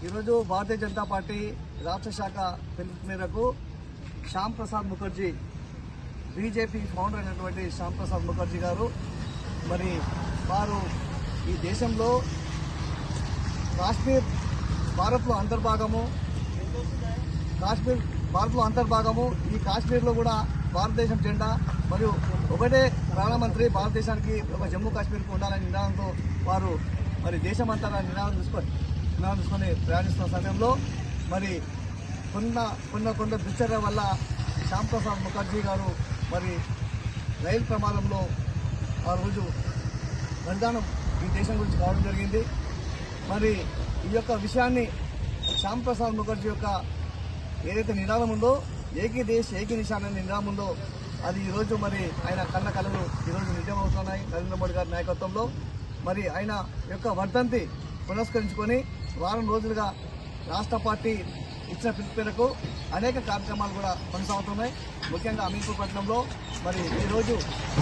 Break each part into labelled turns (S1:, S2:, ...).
S1: ఈరోజు భారతీయ జనతా పార్టీ రాష్ట్ర శాఖ పిలుపు మేరకు శ్యామ్ ప్రసాద్ ముఖర్జీ బీజేపీ ఫౌండర్ అయినటువంటి శ్యామ్ ప్రసాద్ ముఖర్జీ గారు మరి వారు ఈ దేశంలో కాశ్మీర్ భారత్లో అంతర్భాగము ఈ కాశ్మీర్లో కూడా భారతదేశం జెండా మరియు ఒకటే ప్రధానమంత్రి భారతదేశానికి ఒక జమ్మూ కాశ్మీర్కి ఉండాలనే నినాదంతో వారు మరి దేశమంతా నినాదం తీసుకొని ప్రయాణిస్తున్న సమయంలో మరి కొంత దుశ్చర్య వల్ల శ్యామ్ ప్రసాద్ ముఖర్జీ గారు మరి రైలు ప్రమాదంలో ఆ రోజు బలిదానం ఈ దేశం గురించి కావడం జరిగింది. మరి ఈ యొక్క విషయాన్ని శ్యామ్ ప్రసాద్ ముఖర్జీ యొక్క ఏదైతే నినాదం ఉందో ఏకీ దేశ్ ఏకీ నిశాన్ అనే నినాదం ఉందో అది ఈరోజు మరి ఆయన కళలు ఈరోజు నిజమవుతున్నాయి. నరేంద్ర మోడీ గారి నాయకత్వంలో మరి ఆయన యొక్క వర్ధంతి పురస్కరించుకొని వారం రోజులుగా రాష్ట్ర పార్టీ ఇచ్చిన పిలుపు మేరకు అనేక కార్యక్రమాలు కూడా కొనసాగుతున్నాయి. ముఖ్యంగా అమీన్పూర్ పట్టణంలో మరి ఈరోజు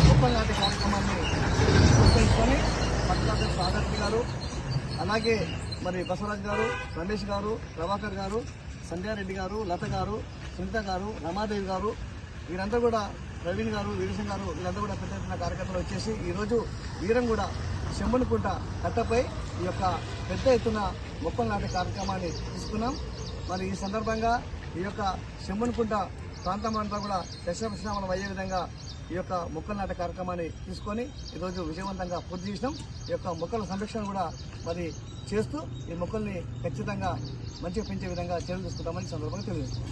S1: మొక్కలు నాటే కార్యక్రమాన్ని పురస్కరించుకొని పట్టణ సాగర్కి గారు, అలాగే మరి బసవరాజ్ గారు, రమేష్ గారు, ప్రభాకర్ గారు, సంధ్యారెడ్డి గారు, లత గారు, సునీత గారు, రమాదేవి గారు, వీరంతా కూడా ప్రవీణ్ గారు, వీరసింగ్ గారు, వీరంతా కూడా పెద్ద ఎత్తున కార్యక్రమాలు వచ్చేసి ఈరోజు వీరం కూడా శంభునికుంట కట్టపై ఈ యొక్క పెద్ద ఎత్తున మొక్కలు నాటే కార్యక్రమాన్ని తీసుకున్నాం. మరి ఈ సందర్భంగా ఈ యొక్క శంభునికుంట ప్రాంతం అంతా కూడా దశపరిశ్రమలు అయ్యే విధంగా ఈ యొక్క మొక్కలు నాటే కార్యక్రమాన్ని తీసుకొని ఈరోజు విజయవంతంగా పూర్తి చేసినాం. ఈ యొక్క మొక్కల సంరక్షణ కూడా మరి చేస్తూ ఈ మొక్కల్ని ఖచ్చితంగా మంచిగా పెంచే విధంగా చర్యలు తీసుకుంటామని సందర్భంగా తెలియజేస్తాం.